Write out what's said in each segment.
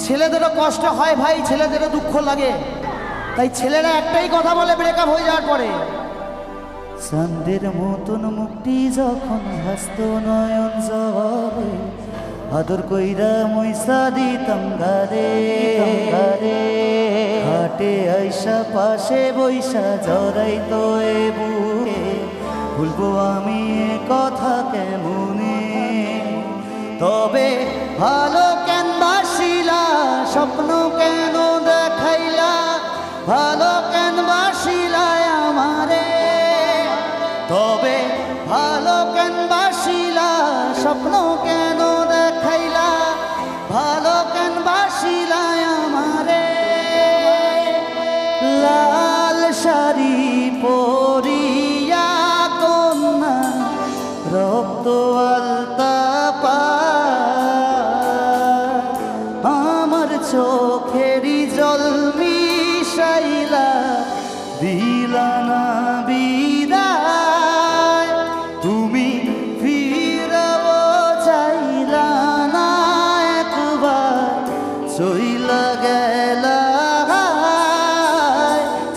ছেলেদেরও কষ্ট হয় ভাই, ছেলেদেরও দুঃখ লাগে, তাই ছেলেরা একটাই কথা বলে ব্রেকআপ হয়ে যাওয়ার পরে, চাঁদের মতন মুক্তি যখন হাসত নয়ন জলে, আদর কইরা মইসা দিতাম গারে হাটে আইসা পাশে বৈশা জড়াইতো এ বুকে, ভুলবো আমি এ কথা কেমনে? তবে ভালো কেন বাসিলা, স্বপ্ন কেন দেখাইলা, ভালো কেন বাসিলা আমারে? তবে ভালো কেন বাসিলা, স্বপ্ন কেন দেখাইলা, ভালো কেন বাসিলা আমারে? লাল শাড়ি পরিয়া কন্যা রক্ত আলতা পা, আমার চোখেরই জল মিশাইলা দিলা না বিদায়, তুমি ফিরাও চাইলা না একবার, চইলা গেলা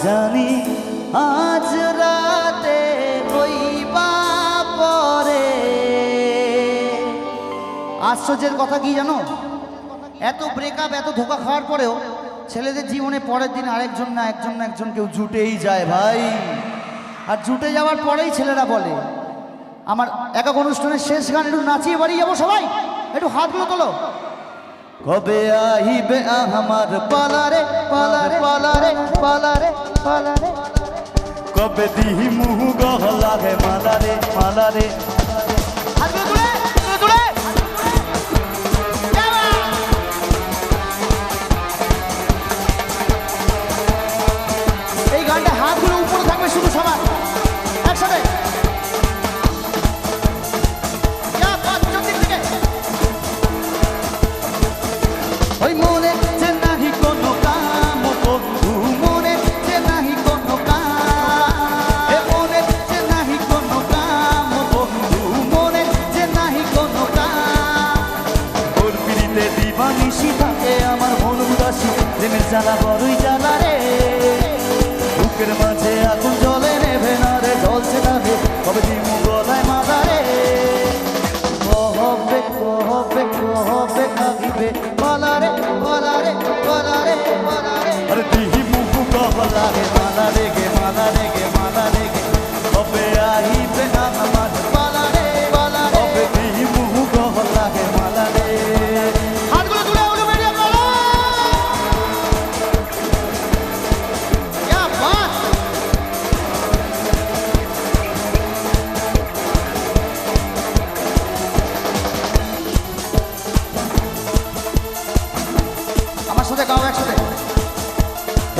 জানি আজ রাতে কইবা পরে। আশ্চর্যের কথা কি জানো, এত ব্রেকআপ এত ধোঁকা খাওয়ার পরেও ছেলেদের জীবনে পরের দিন আরেকজন না একজন কেউ জুটেই যায় ভাই। আর জুটে যাওয়ার পরেই ছেলেরা বলে, আমার একক অনুষ্ঠানের শেষ গান একটু নাচিয়ে বাড়ি যাবো, সবাই একটু হাতগুলো তোলো। কবে আইবে আমার পালারে পালারে পালারে পালারে পালারে, কবে দিহি মুহ গহলারে মালারে মালারে। হাতগুলো তুলে তুলে এই গানটা হাতগুলো উপরে থাকবে শুধু, সবার একসাথে। ওই মনে যে নাহি কোনো কাম বন্ধু, মনে যে নাহি কোনো কাম, এ মনে যে নাহি কোনো কাম বন্ধু, মনে যে নাহি কোনো কাম। ওর পিড়িতে দিবানিশি থাকে আমার মন উদাসী, প্রেমের জ্বালা বড়ই জ্বালা রে, বুকের মাঝে আগুন জ্বলে নেভে না রে, জ্বলছে না রে, কবে দিমু গলায় মাথা রে। কহবে কহবে কহবে কাঁদিবে পালারে পালারে পালারে পালারে, আরে দিহি মুখ গহলারে মালারে গে মালারে গে মালারে গে, কবে আইবে আমার পালারে পালারে, কবে দিহি মুখ গহলারে মালারে। হাতগুলো তুলে উঠে বেরিয়ে বলো, আমার সাথে গাও একসাথে।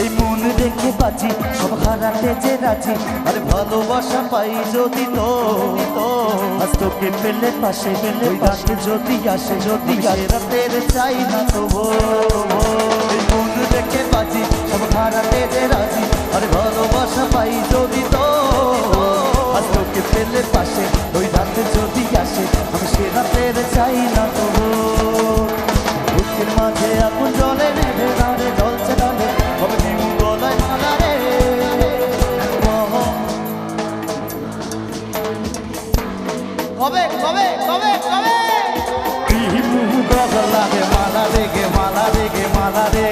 এই মন দেখে বাঁচি সব হারাতে যে রাজি, আরে ভালোবাসা পাই যদি তো আজ তোকে পেলে পাশে পেলে পাশে যদি আসে যদি রাতের চাই না তো। এই মন দেখে বাঁচি সব হারাতে যে রাজি, আরে ভালোবাসা পাই যদি তো আজ তোকে পেলে পাশে ওই রাতে যদি আসে, আমি সে রাতের চাই না তো। বুকের মাঝে আগুন জ্বলে নেভে না রে, জ্বলছে না রে, কবে দিমু গলায় মালা রে। কবে কবে কবে কবে দিমু গলায় মালা রে গে মালা রে গে মালা রে।